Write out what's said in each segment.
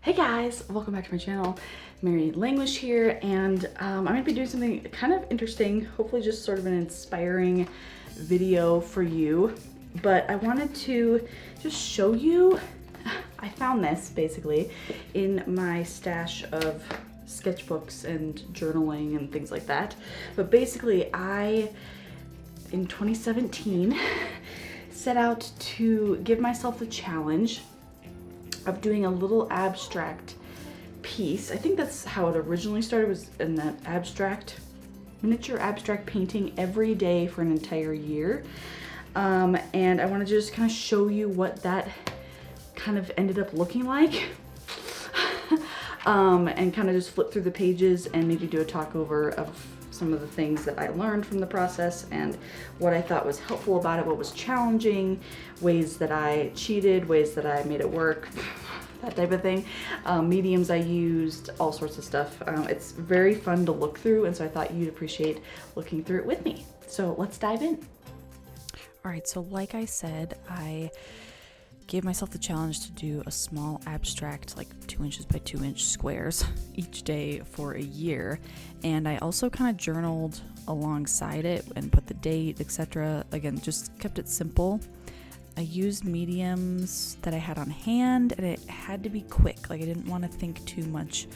Hey guys, welcome back to my channel. Mary Langlish here, and I'm going to be doing something kind of interesting, hopefully just sort of an inspiring video for you. But I wanted to just show you, I found this basically in my stash of sketchbooks and journaling and things like that. But basically in 2017, set out to give myself the challenge of doing a little abstract piece. I think that's how it originally started, was in that miniature abstract painting every day for an entire year. And I want to just kind of show you what that kind of ended up looking like. And kind of just flip through the pages and maybe do a talk over of some of the things that I learned from the process and what I thought was helpful about it, what was challenging, ways that I cheated, ways that I made it work, that type of thing, mediums I used, all sorts of stuff. It's very fun to look through, and so I thought you'd appreciate looking through it with me. So let's dive in. All right, so like I said, I gave myself the challenge to do a small abstract, like 2 inches by 2 inch squares each day for a year. And I also kind of journaled alongside it and put the date, etc. Again, just kept it simple. I used mediums that I had on hand, and it had to be quick. Like, I didn't want to think too much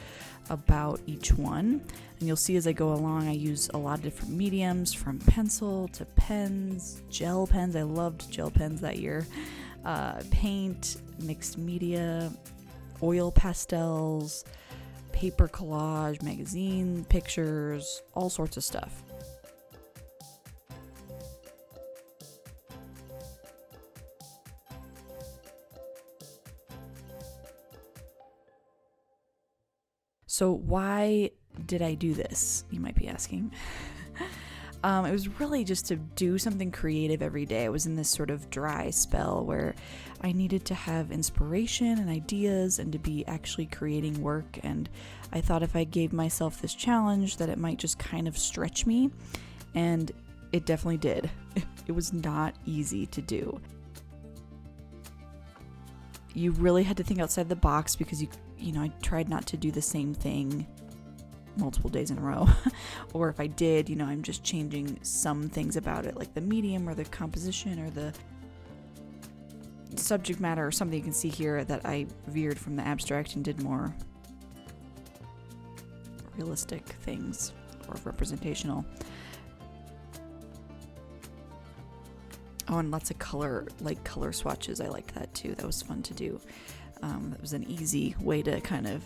about each one. And you'll see as I go along, I use a lot of different mediums, from pencil to pens, gel pens. I loved gel pens that year. Paint, mixed media, oil pastels, paper collage, magazine pictures, all sorts of stuff. So why did I do this, you might be asking? It was really just to do something creative every day. I was in this sort of dry spell where I needed to have inspiration and ideas and to be actually creating work. And I thought if I gave myself this challenge that it might just kind of stretch me. And it definitely did. It was not easy to do. You really had to think outside the box because I tried not to do the same thing multiple days in a row. Or if I did, I'm just changing some things about it, like the medium or the composition or the subject matter or something. You can see here that I veered from the abstract and did more realistic things or representational. Oh, and lots of color swatches. I liked that too. That was fun to do. That was an easy way to kind of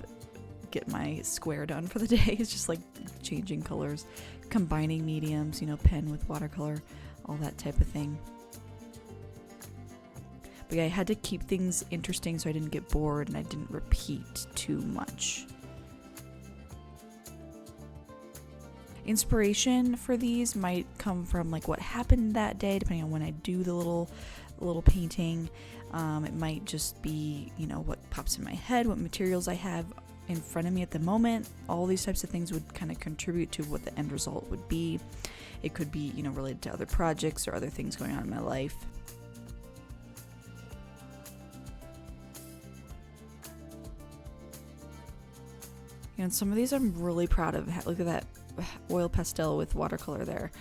get my square done for the day. It's just like changing colors, combining mediums, pen with watercolor, all that type of thing. But yeah, I had to keep things interesting so I didn't get bored and I didn't repeat too much. Inspiration for these might come from like what happened that day, depending on when I do the little painting. It might just be, what pops in my head, what materials I have in front of me at the moment. All these types of things would kind of contribute to what the end result would be. It could be, related to other projects or other things going on in my life. And some of these I'm really proud of. Look at that oil pastel with watercolor there.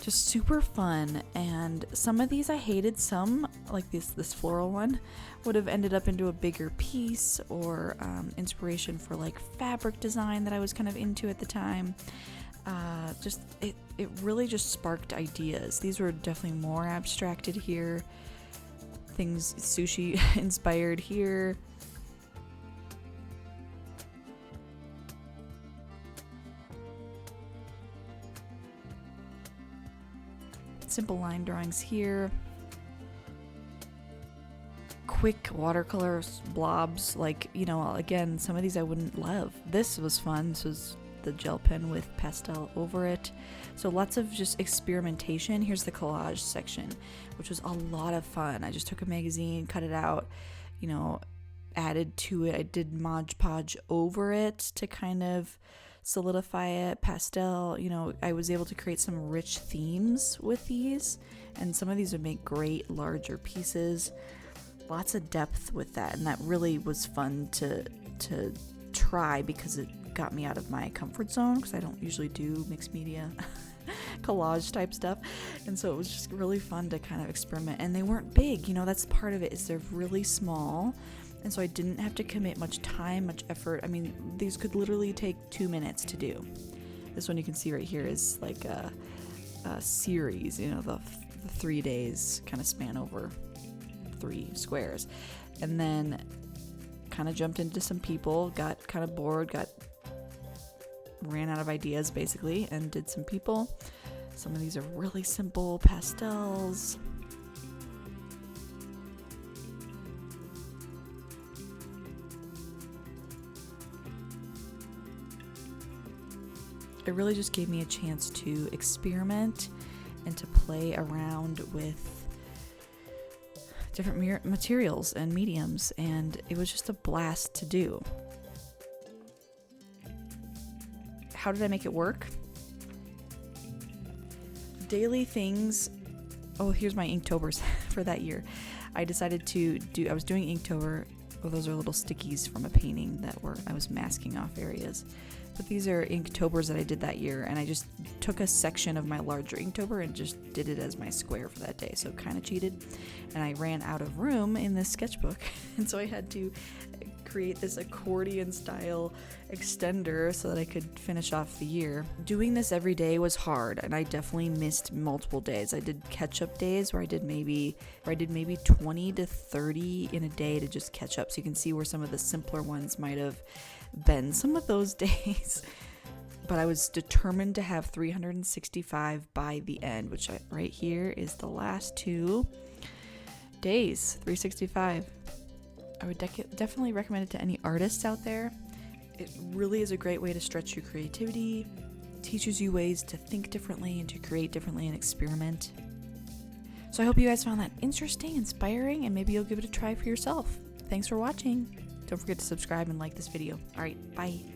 Just super fun. And some of these I hated. Some, like this floral one, would have ended up into a bigger piece or inspiration for like fabric design that I was kind of into at the time. It really just sparked ideas. These were definitely more abstracted here. Things sushi inspired here. Simple line drawings here. Quick watercolor blobs, again, some of these I wouldn't love. This was fun. This was the gel pen with pastel over it. So lots of just experimentation. Here's the collage section, which was a lot of fun. I just took a magazine, cut it out, added to it. I did Mod Podge over it to kind of solidify it. Pastel, I was able to create some rich themes with these, and some of these would make great larger pieces. Lots of depth with that, and that really was fun to to try because it got me out of my comfort zone, because I don't usually do mixed media collage type stuff. And so it was just really fun to kind of experiment. And they weren't big, that's part of it, is they're really small. And so I didn't have to commit much time, much effort. I mean, these could literally take 2 minutes to do. This one you can see right here is like a series, the 3 days kind of span over 3 squares. And then kind of jumped into some people, got kind of bored, ran out of ideas basically, and did some people. Some of these are really simple pastels. It really just gave me a chance to experiment and to play around with different materials and mediums, and it was just a blast to do. How did I make it work? Daily things. Oh, here's my Inktober for that year. I decided I was doing Inktober. Oh, those are little stickies from a painting I was masking off areas. But these are Inktobers that I did that year, and I just took a section of my larger Inktober and just did it as my square for that day, so kind of cheated. And I ran out of room in this sketchbook, and so I had to create this accordion style extender so that I could finish off the year. Doing this every day was hard, and I definitely missed multiple days. I did catch-up days where I did maybe 20 to 30 in a day to just catch up, so you can see where some of the simpler ones might have been some of those days. But I was determined to have 365 by the end, which right here is the last 2 days, 365. I would definitely recommend it to any artists out there. It really is a great way to stretch your creativity, teaches you ways to think differently and to create differently and experiment. So I hope you guys found that interesting, inspiring, and maybe you'll give it a try for yourself. Thanks for watching. Don't forget to subscribe and like this video. All right, bye.